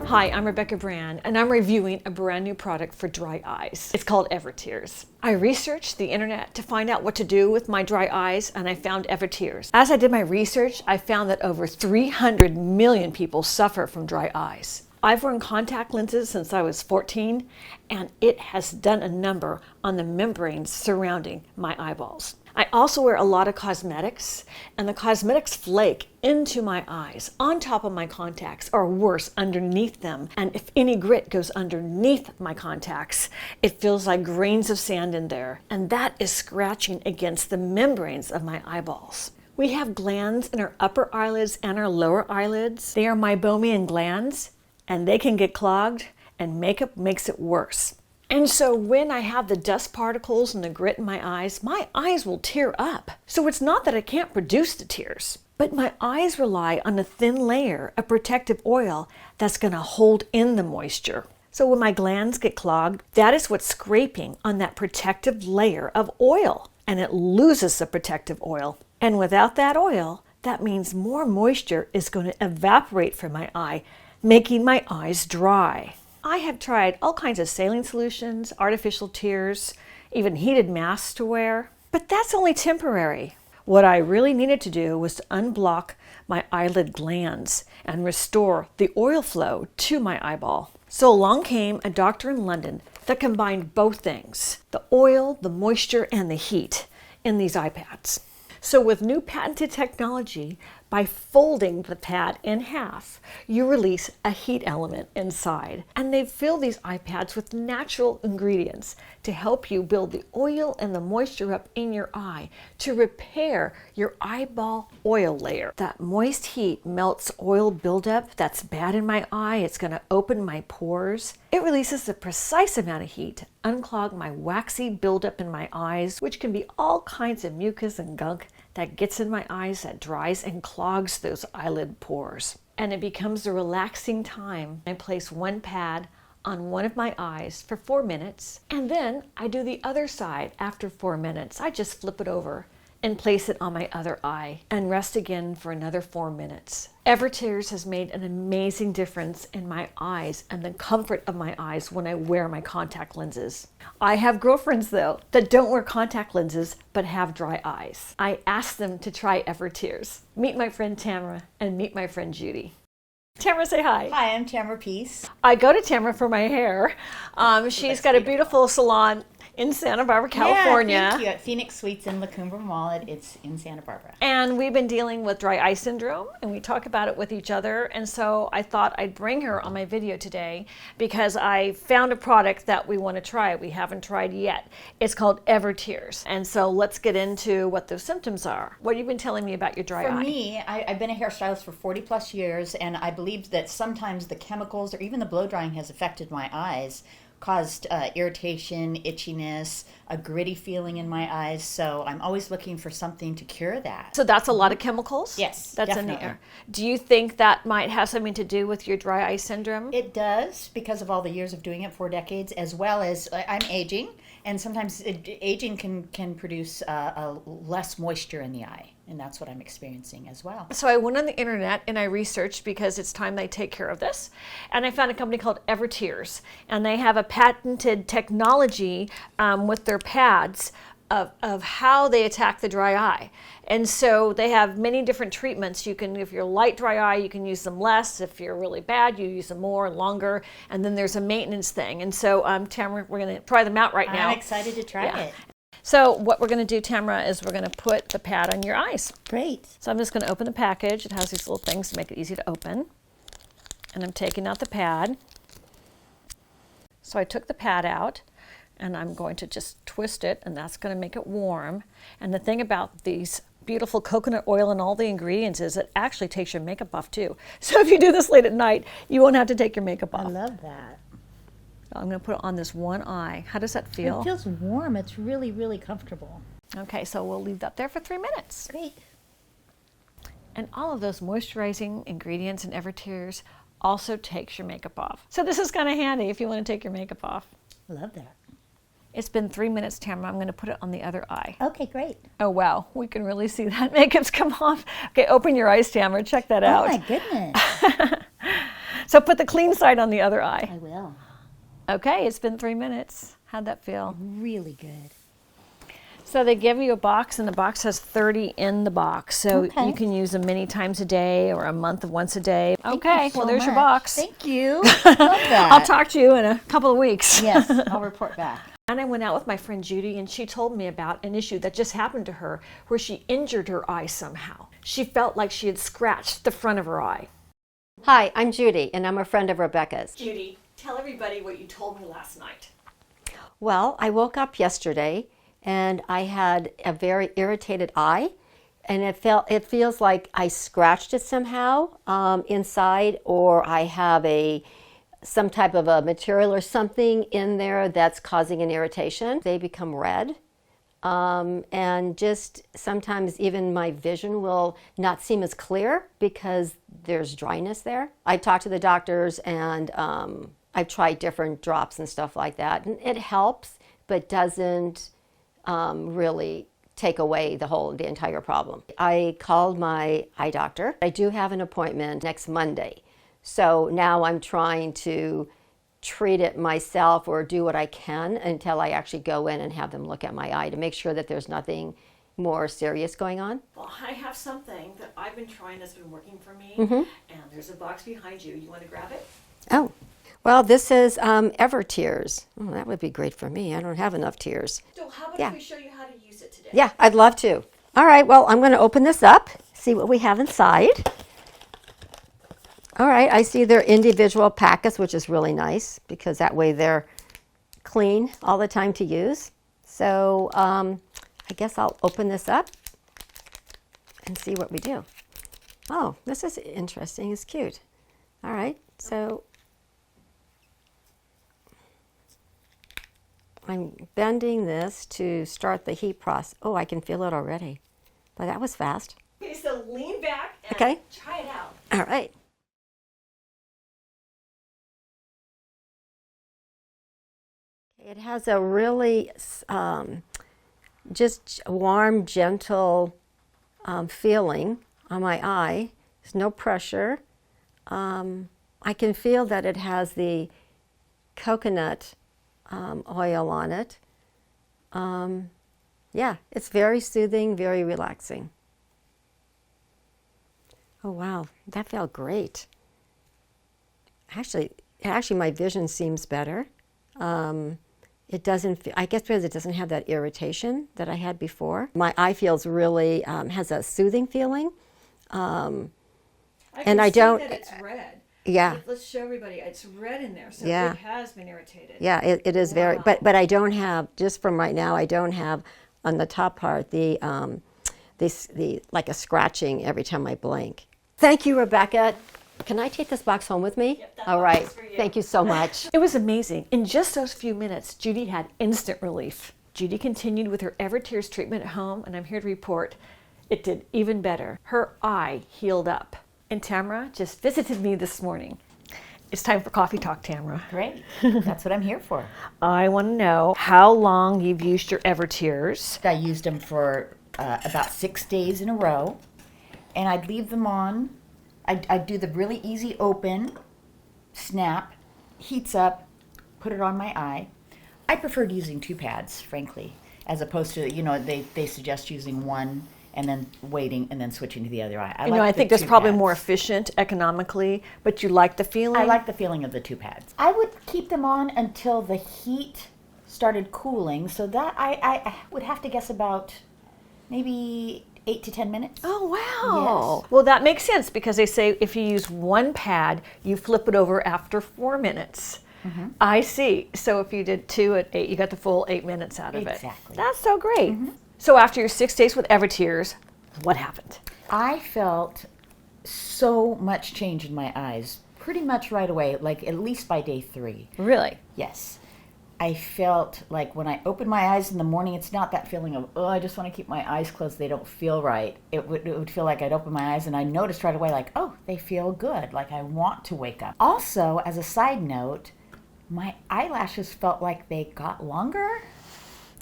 Hi, I'm Rebecca Brand, and I'm reviewing a brand new product for dry eyes. It's called EverTears. I researched the internet to find out what to do with my dry eyes, and I found EverTears. As I did my research, I found that over 300 million people suffer from dry eyes. I've worn contact lenses since I was 14, and it has done a number on the membranes surrounding my eyeballs. I also wear a lot of cosmetics, and the cosmetics flake into my eyes, on top of my contacts, or worse, underneath them. And if any grit goes underneath my contacts, it feels like grains of sand in there. And that is scratching against the membranes of my eyeballs. We have glands in our upper eyelids and our lower eyelids. They are meibomian glands, and they can get clogged, and makeup makes it worse. And so when I have the dust particles and the grit in my eyes will tear up. So it's not that I can't produce the tears, but my eyes rely on a thin layer of protective oil that's going to hold in the moisture. So when my glands get clogged, that is what's scraping on that protective layer of oil, and it loses the protective oil. And without that oil, that means more moisture is going to evaporate from my eye, making my eyes dry. I have tried all kinds of saline solutions, artificial tears, even heated masks to wear, but that's only temporary. What I really needed to do was to unblock my eyelid glands and restore the oil flow to my eyeball. So along came a doctor in London that combined both things, the oil, the moisture, and the heat in these eye pads. So with new patented technology, by folding the pad in half, you release a heat element inside. And they fill these eye pads with natural ingredients to help you build the oil and the moisture up in your eye to repair your eyeball oil layer. That moist heat melts oil buildup that's bad in my eye. It's going to open my pores. It releases the precise amount of heat to unclog my waxy buildup in my eyes, which can be all kinds of mucus and gunk that gets in my eyes, that dries and clogs those eyelid pores. And it becomes a relaxing time. I place one pad on one of my eyes for 4 minutes, and then I do the other side after 4 minutes. I just flip it over and place it on my other eye and rest again for another 4 minutes. EverTears has made an amazing difference in my eyes and the comfort of my eyes when I wear my contact lenses. I have girlfriends though that don't wear contact lenses but have dry eyes. I asked them to try EverTears. Meet my friend Tamara and meet my friend Judy. Tamara, say hi. Hi, I'm Tamara Peace. I go to Tamara for my hair. She's got a beautiful salon in Santa Barbara, California. Yeah, thank you. At Phoenix Suites in La Cumbre Mall. It's in Santa Barbara. And we've been dealing with dry eye syndrome, and we talk about it with each other. And so I thought I'd bring her on my video today because I found a product that we want to try. We haven't tried yet. It's called EverTears. And so let's get into what those symptoms are. What have you been telling me about your dry eye? For me, I've been a hairstylist for 40 plus years, and I believe that sometimes the chemicals or even the blow drying has affected my eyes, caused irritation, itchiness, a gritty feeling in my eyes. So I'm always looking for something to cure that. So that's a lot of chemicals? Yes, that's definitely. in the air. Do you think that might have something to do with your dry eye syndrome? It does, because of all the years of doing it, 4 decades, as well as I'm aging, and sometimes aging can produce less moisture in the eye. And that's what I'm experiencing as well. So I went on the internet and I researched because it's time they take care of this. And I found a company called EverTears. And they have a patented technology with their pads of how they attack the dry eye. And so they have many different treatments. You can, if you're light dry eye, you can use them less. If you're really bad, you use them more and longer. And then there's a maintenance thing. And so Tamara, we're going to try them out right now. I'm excited to try it. So what we're going to do, Tamara, is we're going to put the pad on your eyes. Great. So I'm just going to open the package. It has these little things to make it easy to open. And I'm taking out the pad. So I took the pad out, and I'm going to just twist it, and that's going to make it warm. And the thing about these beautiful coconut oil and all the ingredients is it actually takes your makeup off too. So if you do this late at night, you won't have to take your makeup off. I love that. I'm going to put it on this one eye. How does that feel? It feels warm. It's really, really comfortable. Okay, so we'll leave that there for 3 minutes. Great. And all of those moisturizing ingredients in EverTears also takes your makeup off. So this is kind of handy if you want to take your makeup off. Love that. It's been 3 minutes, Tamara. I'm going to put it on the other eye. Okay, great. Oh, wow. We can really see that makeup's come off. Okay, open your eyes, Tamara. Check that out. Oh, my goodness. So put the clean side on the other eye. I will. Okay, it's been 3 minutes. How'd that feel? Really good. So they give you a box, and the box has 30 in the box. So Okay. you can use them many times a day or a month of once a day. Thank Okay, you so well, there's your much. box. Thank you. Love that. I'll talk to you in a couple of weeks. Yes, I'll report back. And I went out with my friend Judy, and she told me about an issue that just happened to her where she injured her eye somehow. She felt like she had scratched the front of her eye. Hi, I'm Judy, and I'm a friend of Rebecca's. Judy, tell everybody what you told me last night. Well, I woke up yesterday and I had a very irritated eye, and it feels like I scratched it somehow inside, or I have some type of a material or something in there that's causing an irritation. They become red. And just sometimes even my vision will not seem as clear because there's dryness there. I talked to the doctors, and I've tried different drops and stuff like that, and it helps, but doesn't really take away the entire problem. I called my eye doctor. I do have an appointment next Monday, so now I'm trying to treat it myself or do what I can until I actually go in and have them look at my eye to make sure that there's nothing more serious going on. Well, I have something that I've been trying that's been working for me, and there's a box behind you. You want to grab it? Oh, well, this is EverTears. Oh, that would be great for me. I don't have enough tears. So how about Yeah. if we show you how to use it today? Yeah, I'd love to. All right, well, I'm going to open this up, see what we have inside. All right, I see they're individual packets, which is really nice because that way they're clean all the time to use. So I guess I'll open this up and see what we do. Oh, this is interesting. It's cute. All right, so I'm bending this to start the heat process. Oh, I can feel it already. But that was fast. Okay, so lean back and Okay. try it out. All right. It has a really just warm, gentle feeling on my eye. There's no pressure. I can feel that it has the coconut oil on it. Yeah, it's very soothing, very relaxing. Oh wow, that felt great. Actually, my vision seems better. It doesn't, I guess because it doesn't have that irritation that I had before. My eye feels really, has a soothing feeling. And I don't. That it's red. Yeah. Let's show everybody. It's red in there, so Yeah. it has been irritated. Yeah, it is very, Wow. but I don't have, just from right now, I don't have on the top part the like a scratching every time I blink. Thank you, Rebecca. Can I take this box home with me? Yep, that All box right. is for you. Thank you so much. It was amazing. In just those few minutes, Judy had instant relief. Judy continued with her EverTears treatment at home, and I'm here to report it did even better. Her eye healed up. And Tamara just visited me this morning. It's time for coffee talk, Tamara. Great. That's what I'm here for. I want to know how long you've used your EverTears. I used them for about 6 days in a row, and I'd leave them on. I'd do the really easy open, snap, heats up, put it on my eye. I preferred using 2 pads, frankly, as opposed to, they suggest using one and then waiting and then switching to the other eye. I think that's probably more efficient economically, but you like the feeling? I like the feeling of the 2 pads. I would keep them on until the heat started cooling, so that I would have to guess about maybe 8 to 10 minutes. Oh, wow. Yes. Well, that makes sense because they say if you use 1 pad, you flip it over after 4 minutes. Mm-hmm. I see. So if you did 2 at 8, you got the full 8 minutes out of it. Exactly. That's so great. So after your 6 days with EverTears, what happened? I felt so much change in my eyes pretty much right away, like at least by day 3. Really? Yes. I felt like when I opened my eyes in the morning, it's not that feeling of, oh, I just want to keep my eyes closed. They don't feel right. It would feel like I'd open my eyes and I noticed right away, like, oh, they feel good. Like I want to wake up. Also, as a side note, my eyelashes felt like they got longer.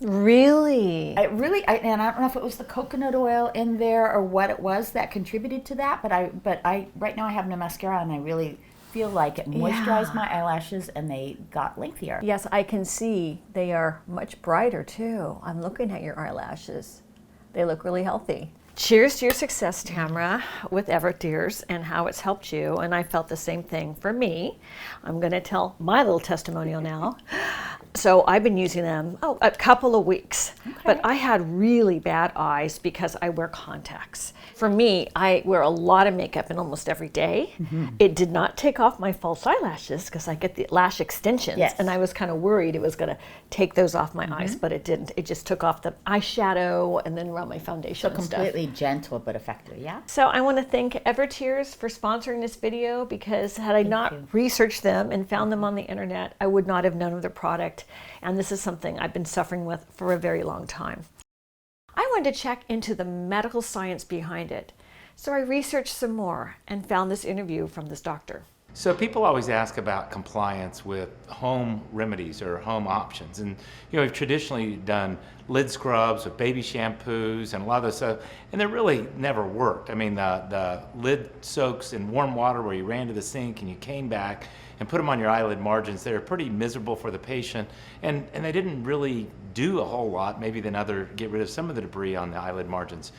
Really? And I don't know if it was the coconut oil in there or what it was that contributed to that, but I right now I have no mascara and I really feel like it moisturized my eyelashes and they got lengthier. Yes, I can see they are much brighter too. I'm looking at your eyelashes. They look really healthy. Cheers to your success, Tamara, with EverTears and how it's helped you. And I felt the same thing for me. I'm going to tell my little testimonial now. So I've been using them, a couple of weeks, but I had really bad eyes because I wear contacts. For me, I wear a lot of makeup in almost every day. It did not take off my false eyelashes because I get the lash extensions, and I was kind of worried it was going to take those off my eyes, but it didn't. It just took off the eyeshadow and then around my foundation and stuff. Completely gentle but effective, yeah? So I want to thank EverTears for sponsoring this video because had I not researched them and found them on the internet, I would not have known of their product. And this is something I've been suffering with for a very long time. I wanted to check into the medical science behind it. So I researched some more and found this interview from this doctor. So people always ask about compliance with home remedies or home options. And we've traditionally done lid scrubs with baby shampoos and a lot of those stuff, and they really never worked. I mean, the lid soaks in warm water where you ran to the sink and you came back and put them on your eyelid margins. They were pretty miserable for the patient, and they didn't really do a whole lot, maybe than get rid of some of the debris on the eyelid margins.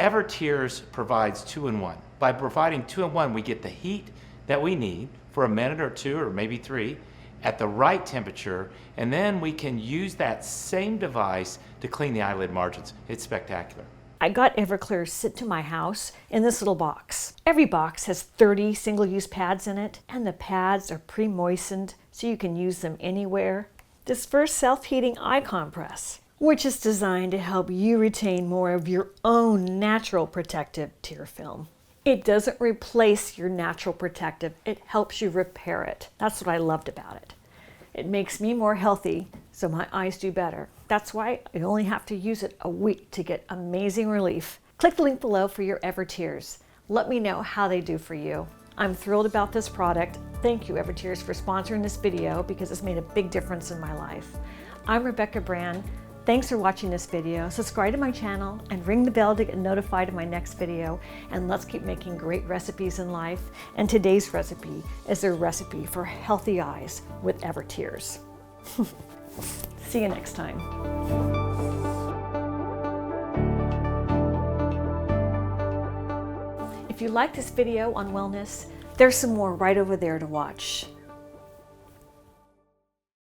EverTears provides 2-in-1. By providing 2-in-1, we get the heat that we need for a minute or two or maybe 3 at the right temperature, and then we can use that same device to clean the eyelid margins. It's spectacular. I got EverClear sent to my house in this little box. Every box has 30 single-use pads in it, and the pads are pre-moistened so you can use them anywhere. This first self-heating eye compress, which is designed to help you retain more of your own natural protective tear film. It doesn't replace your natural protective, it helps you repair it. That's what I loved about it. It makes me more healthy, so my eyes do better. That's why I only have to use it a week to get amazing relief. Click the link below for your EverTears. Let me know how they do for you. I'm thrilled about this product. Thank you, EverTears, for sponsoring this video because it's made a big difference in my life. I'm Rebecca Brand. Thanks for watching this video. Subscribe to my channel and ring the bell to get notified of my next video. And let's keep making great recipes in life. And today's recipe is a recipe for healthy eyes with EverTears. See you next time. If you like this video on wellness, there's some more right over there to watch.